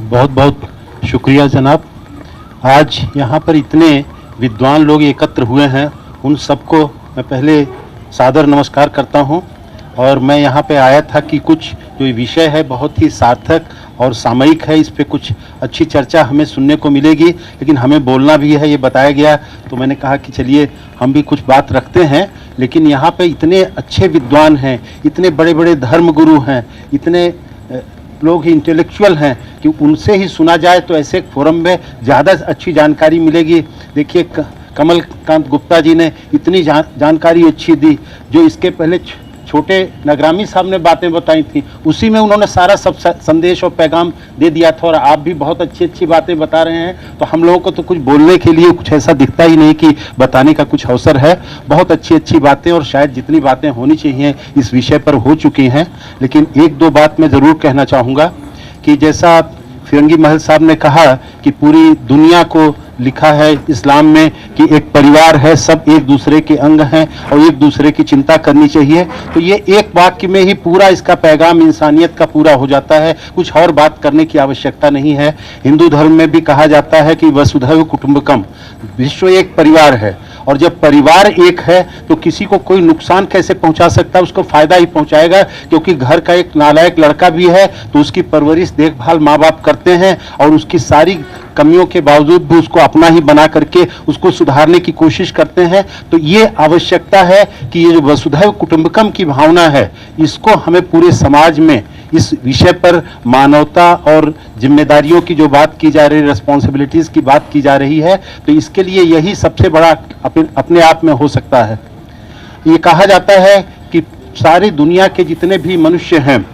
बहुत बहुत शुक्रिया जनाब। आज यहाँ पर इतने विद्वान लोग एकत्र हुए हैं, उन सबको मैं पहले सादर नमस्कार करता हूँ। और मैं यहाँ पे आया था कि कुछ जो विषय है बहुत ही सार्थक और सामयिक है, इस पे कुछ अच्छी चर्चा हमें सुनने को मिलेगी, लेकिन हमें बोलना भी है, ये बताया गया। तो मैंने कहा कि चलिए हम भी कुछ बात रखते हैं। लेकिन यहाँ पे इतने अच्छे विद्वान हैं, इतने बड़े बड़े धर्मगुरु हैं, इतने लोग इंटेलेक्चुअल हैं कि उनसे ही सुना जाए तो ऐसे एक फोरम में ज़्यादा अच्छी जानकारी मिलेगी। देखिए कमलकांत गुप्ता जी ने इतनी जानकारी अच्छी दी, जो इसके पहले छोटे नगरामी साहब ने बातें बताई थी, उसी में उन्होंने सारा सब संदेश और पैगाम दे दिया था। और आप भी बहुत अच्छी अच्छी बातें बता रहे हैं, तो हम लोगों को तो कुछ बोलने के लिए कुछ ऐसा दिखता ही नहीं कि बताने का कुछ अवसर है। बहुत अच्छी अच्छी बातें, और शायद जितनी बातें होनी चाहिए इस विषय पर हो चुकी हैं। लेकिन एक दो बात मैं ज़रूर कहना चाहूँगा कि जैसा फिरंगी महल साहब ने कहा कि पूरी दुनिया को लिखा है इस्लाम में कि एक परिवार है, सब एक दूसरे के अंग हैं और एक दूसरे की चिंता करनी चाहिए। तो ये एक वाक्य में ही पूरा इसका पैगाम इंसानियत का पूरा हो जाता है, कुछ और बात करने की आवश्यकता नहीं है। हिंदू धर्म में भी कहा जाता है कि वसुधैव कुटुंबकम, विश्व एक परिवार है। और जब परिवार एक है तो किसी को कोई नुकसान कैसे पहुंचा सकता है, उसको फायदा ही पहुंचाएगा। क्योंकि घर का एक नालायक लड़का भी है तो उसकी परवरिश देखभाल माँ बाप करते हैं, और उसकी सारी कमियों के बावजूद भी उसको अपना ही बना करके उसको सुधारने की कोशिश करते हैं। तो ये आवश्यकता है कि ये जो वसुधैव कुटुंबकम की भावना है, इसको हमें पूरे समाज में इस विषय पर मानवता और जिम्मेदारियों की जो बात की जा रही है, रिस्पॉन्सिबिलिटीज की बात की जा रही है, तो इसके लिए यही सबसे बड़ा अपने आप में हो सकता है। ये कहा जाता है कि सारी दुनिया के जितने भी मनुष्य हैं,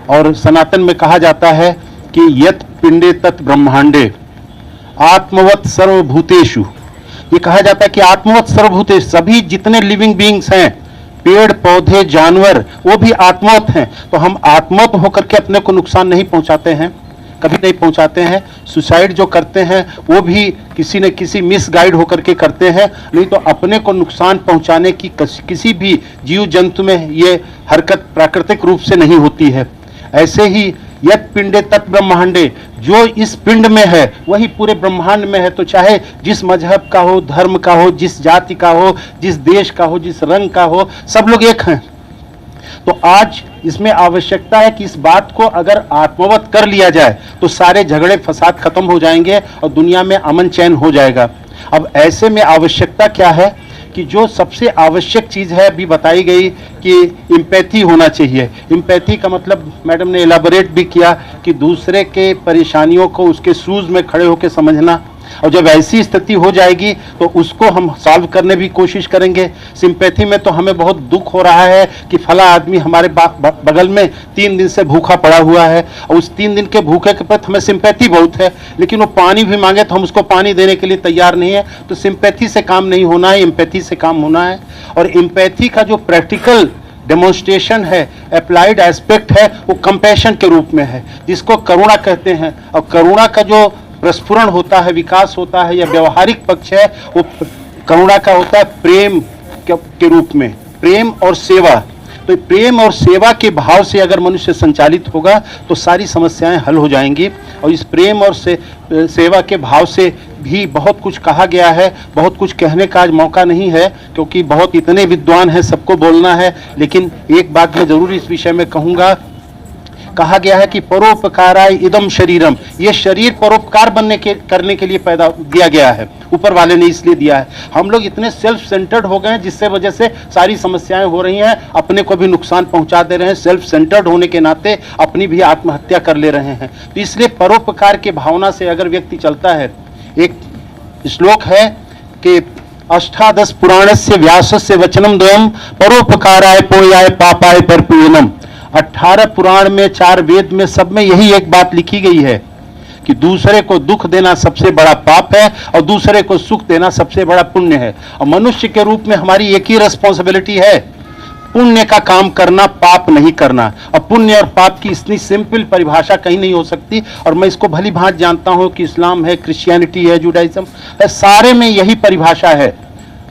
और सनातन में कहा जाता है कि यत पिंडे तत् ब्रह्मांडे आत्मवत सर्वभूतेषु। ये कहा जाता है कि आत्मवत सर्वभूतेषु, सभी जितने लिविंग बीइंग्स हैं, पेड़ पौधे जानवर, वो भी आत्मवत हैं। तो हम आत्मवत होकर के अपने को नुकसान नहीं पहुंचाते हैं, कभी नहीं पहुंचाते हैं। सुसाइड जो करते हैं वो भी किसी न किसी मिसगाइड होकर के करते हैं, नहीं तो अपने को नुकसान पहुंचाने की किसी भी जीव जंतु में ये हरकत प्राकृतिक रूप से नहीं होती है। ऐसे ही यत पिंडे तत् ब्रह्मांडे, जो इस पिंड में है वही पूरे ब्रह्मांड में है। तो चाहे जिस मजहब का हो, धर्म का हो, जिस जाति का हो, जिस देश का हो, जिस रंग का हो, सब लोग एक हैं। तो आज इसमें आवश्यकता है कि इस बात को अगर आत्मवत कर लिया जाए तो सारे झगड़े फसाद खत्म हो जाएंगे और दुनिया में अमन चैन हो जाएगा। अब ऐसे में आवश्यकता क्या है कि जो सबसे आवश्यक चीज़ है अभी बताई गई कि एम्पैथी होना चाहिए। एम्पैथी का मतलब मैडम ने एलाबोरेट भी किया कि दूसरे के परेशानियों को उसके शूज़ में खड़े होकर समझना, और जब ऐसी स्थिति हो जाएगी तो उसको हम सॉल्व करने भी कोशिश करेंगे। सिंपैथी में तो हमें बहुत दुख हो रहा है कि फला आदमी हमारे बगल में 3 दिन से भूखा पड़ा हुआ है, और उस 3 दिन के भूखे के प्रति हमें सिंपैथी बहुत है, लेकिन वो पानी भी मांगे तो हम उसको पानी देने के लिए तैयार नहीं है। तो सिंपैथी से काम नहीं होना है, एम्पैथी से काम होना है। और एम्पैथी का जो प्रैक्टिकल डेमोन्स्ट्रेशन है, अप्लाइड एस्पेक्ट है, वो कंपैशन के रूप में है, जिसको करुणा कहते हैं। और करुणा का जो प्रस्फुरण होता है, विकास होता है, या व्यवहारिक पक्ष है, वो करुणा का होता है प्रेम के रूप में, प्रेम और सेवा। तो प्रेम और सेवा के भाव से अगर मनुष्य संचालित होगा तो सारी समस्याएं हल हो जाएंगी। और इस प्रेम और सेवा के भाव से भी बहुत कुछ कहा गया है। बहुत कुछ कहने का आज मौका नहीं है क्योंकि बहुत इतने विद्वान हैं, सबको बोलना है। लेकिन एक बात मैं जरूर इस विषय में कहूँगा, कहा गया है कि परोपकाराय इदम शरीरम, ये शरीर परोपकार करने के लिए पैदा दिया गया है, ऊपर वाले ने इसलिए दिया है। हम लोग इतने सेल्फ सेंटर्ड हो गए हैं जिससे वजह से सारी समस्याएं हो रही हैं, अपने को भी नुकसान पहुंचा दे रहे हैं। सेल्फ सेंटर्ड होने के नाते अपनी भी आत्महत्या कर ले रहे हैं। तो इसलिए परोपकार के भावना से अगर व्यक्ति चलता है, एक श्लोक है कि अष्टादश पुराणस्य व्यासस्य वचनम द्वयम परोपकाराय पोयाय पापाय परपूयनम। 18 पुराण में, 4 वेद में, सब में यही एक बात लिखी गई है कि दूसरे को दुख देना सबसे बड़ा पाप है और दूसरे को सुख देना सबसे बड़ा पुण्य है। और मनुष्य के रूप में हमारी एक ही रिस्पॉन्सिबिलिटी है, पुण्य का काम करना, पाप नहीं करना। और पुण्य और पाप की इतनी सिंपल परिभाषा कहीं नहीं हो सकती। और मैं इसको भली भांत जानता हूं कि इस्लाम है, क्रिश्चियनिटी है, जुडाइज्म है, सारे में यही परिभाषा है।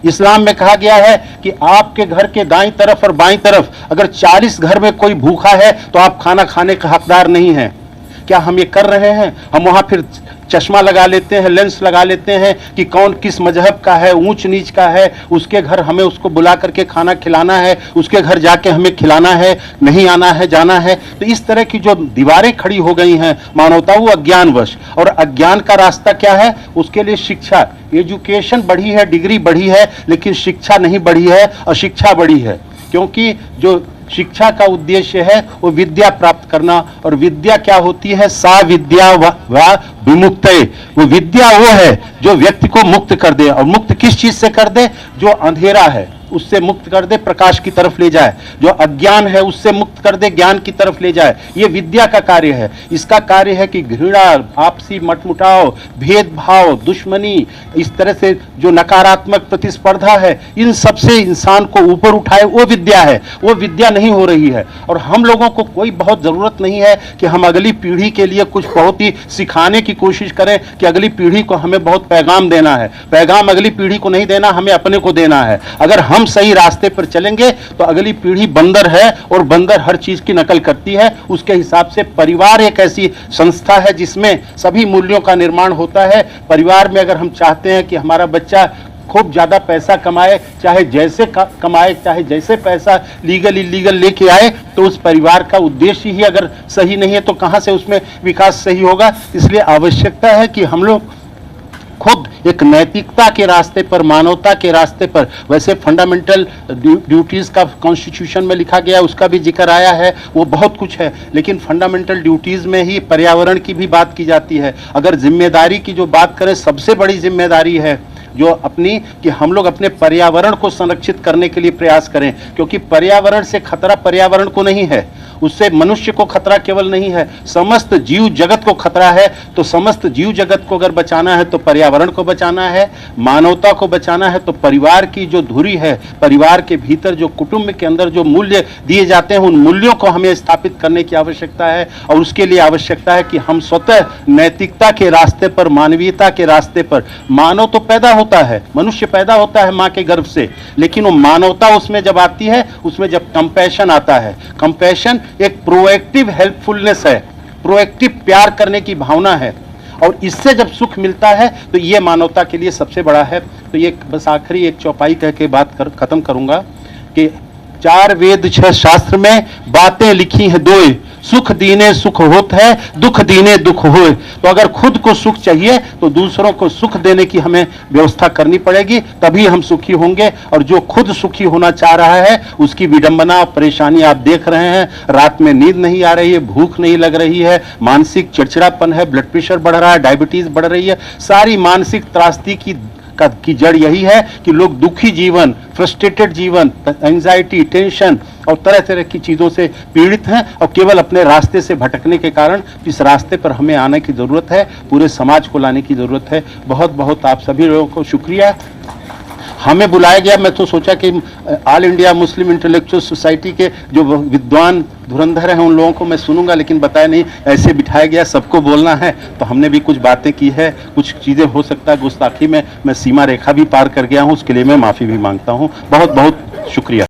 इस्लाम में कहा गया है कि आपके घर के दाईं तरफ और बाईं तरफ अगर 40 घर में कोई भूखा है तो आप खाना खाने का हकदार नहीं हैं। क्या हम ये कर रहे हैं? हम वहाँ फिर चश्मा लगा लेते हैं, लेंस लगा लेते हैं कि कौन किस मजहब का है, ऊंच नीच का है, उसके घर हमें उसको बुला करके खाना खिलाना है, उसके घर जाके हमें खिलाना है, नहीं आना है, जाना है। तो इस तरह की जो दीवारें खड़ी हो गई हैं मानवता, वो अज्ञानवश। और अज्ञान का रास्ता क्या है? उसके लिए शिक्षा, एजुकेशन बढ़ी है, डिग्री बढ़ी है, लेकिन शिक्षा नहीं बढ़ी है, अशिक्षा बढ़ी है। क्योंकि जो शिक्षा का उद्देश्य है वो विद्या प्राप्त करना, और विद्या क्या होती है? सा विद्या व विमुक्तये। वो विद्या वो है जो व्यक्ति को मुक्त कर दे, और मुक्त किस चीज से कर दे? जो अंधेरा है उससे मुक्त कर दे, प्रकाश की तरफ ले जाए। जो अज्ञान है उससे मुक्त कर दे, ज्ञान की तरफ ले जाए। ये विद्या का कार्य है। इसका कार्य है कि घृणा, आपसी मतमुटाव, भेदभाव, दुश्मनी, इस तरह से जो नकारात्मक प्रतिस्पर्धा है, इन सब से इंसान को ऊपर उठाए, वो विद्या है। वो विद्या नहीं हो रही है। और हम लोगों को कोई बहुत जरूरत नहीं है कि हम अगली पीढ़ी के लिए कुछ बहुत ही सिखाने की कोशिश करें कि अगली पीढ़ी को हमें बहुत पैगाम देना है। पैगाम अगली पीढ़ी को नहीं देना, हमें अपने को देना है। अगर हम सही रास्ते पर चलेंगे तो अगली पीढ़ी बंदर है, और बंदर हर चीज की नकल करती है। उसके हिसाब से परिवार एक ऐसी संस्था है जिसमें सभी मूल्यों का निर्माण होता है। परिवार में अगर हम चाहते हैं कि हमारा बच्चा खूब ज्यादा पैसा कमाए, चाहे जैसे कमाए, चाहे जैसे पैसा लीगल इलीगल लेके आए, तो उस परिवार का उद्देश्य ही अगर सही नहीं है तो कहां से उसमें विकास सही होगा? इसलिए आवश्यकता है कि हम लोग खुद एक नैतिकता के रास्ते पर, मानवता के रास्ते पर, वैसे फंडामेंटल ड्यूटीज का कॉन्स्टिट्यूशन में लिखा गया, उसका भी जिक्र आया है, वो बहुत कुछ है, लेकिन फंडामेंटल ड्यूटीज में ही पर्यावरण की भी बात की जाती है। अगर जिम्मेदारी की जो बात करें, सबसे बड़ी जिम्मेदारी है जो अपनी, कि हम लोग अपने पर्यावरण को संरक्षित करने के लिए प्रयास करें। क्योंकि पर्यावरण से खतरा पर्यावरण को नहीं है, उससे मनुष्य को खतरा केवल नहीं है, समस्त जीव जगत को खतरा है। तो समस्त जीव जगत को अगर बचाना है तो पर्यावरण को बचाना है, मानवता को बचाना है। तो परिवार की जो धुरी है, परिवार के भीतर जो कुटुंब के अंदर जो मूल्य दिए जाते हैं, उन मूल्यों को हमें स्थापित करने की आवश्यकता है। और उसके लिए आवश्यकता है कि हम स्वतः नैतिकता के रास्ते पर, मानवीयता के रास्ते पर, मानव तो पैदा होता है, मनुष्य पैदा होता है माँ के गर्भ से, लेकिन वो मानवता उसमें जब आती है, उसमें जब कंपैशन आता है, कंपैशन एक प्रोएक्टिव हेल्पफुलनेस है, प्रोएक्टिव प्यार करने की भावना है, और इससे जब सुख मिलता है तो ये मानवता के लिए सबसे बड़ा है। तो ये बस आखिरी एक चौपाई कह के बात खत्म करूंगा कि 4 वेद 6 शास्त्र में बातें लिखी हैं 2, सुख दीने सुख होत है, दुख दीने दुख होए। तो अगर खुद को सुख चाहिए तो दूसरों को सुख देने की हमें व्यवस्था करनी पड़ेगी, तभी हम सुखी होंगे। और जो खुद सुखी होना चाह रहा है उसकी विडंबना, परेशानी आप देख रहे हैं। रात में नींद नहीं आ रही है, भूख नहीं लग रही है, मानसिक चिड़चिड़ापन है, ब्लड प्रेशर बढ़ रहा है, डायबिटीज बढ़ रही है। सारी मानसिक त्रासदी की जड़ यही है कि लोग दुखी जीवन, फ्रस्ट्रेटेड जीवन, एंजाइटी, टेंशन और तरह तरह की चीज़ों से पीड़ित हैं, और केवल अपने रास्ते से भटकने के कारण इस रास्ते पर हमें आने की ज़रूरत है, पूरे समाज को लाने की ज़रूरत है। बहुत बहुत आप सभी लोगों को शुक्रिया। हमें बुलाया गया, मैं तो सोचा कि all India Muslim intellectual society के जो विद्वान धुरंधर हैं उन लोगों को मैं सुनूंगा, लेकिन बताया नहीं, ऐसे बिठाया गया, सबको बोलना है। तो हमने भी कुछ बातें की है, कुछ चीज़ें हो सकता है गुस्ताखी में मैं सीमा रेखा भी पार कर गया हूँ, उसके लिए मैं माफ़ी भी मांगता हूँ। बहुत बहुत शुक्रिया।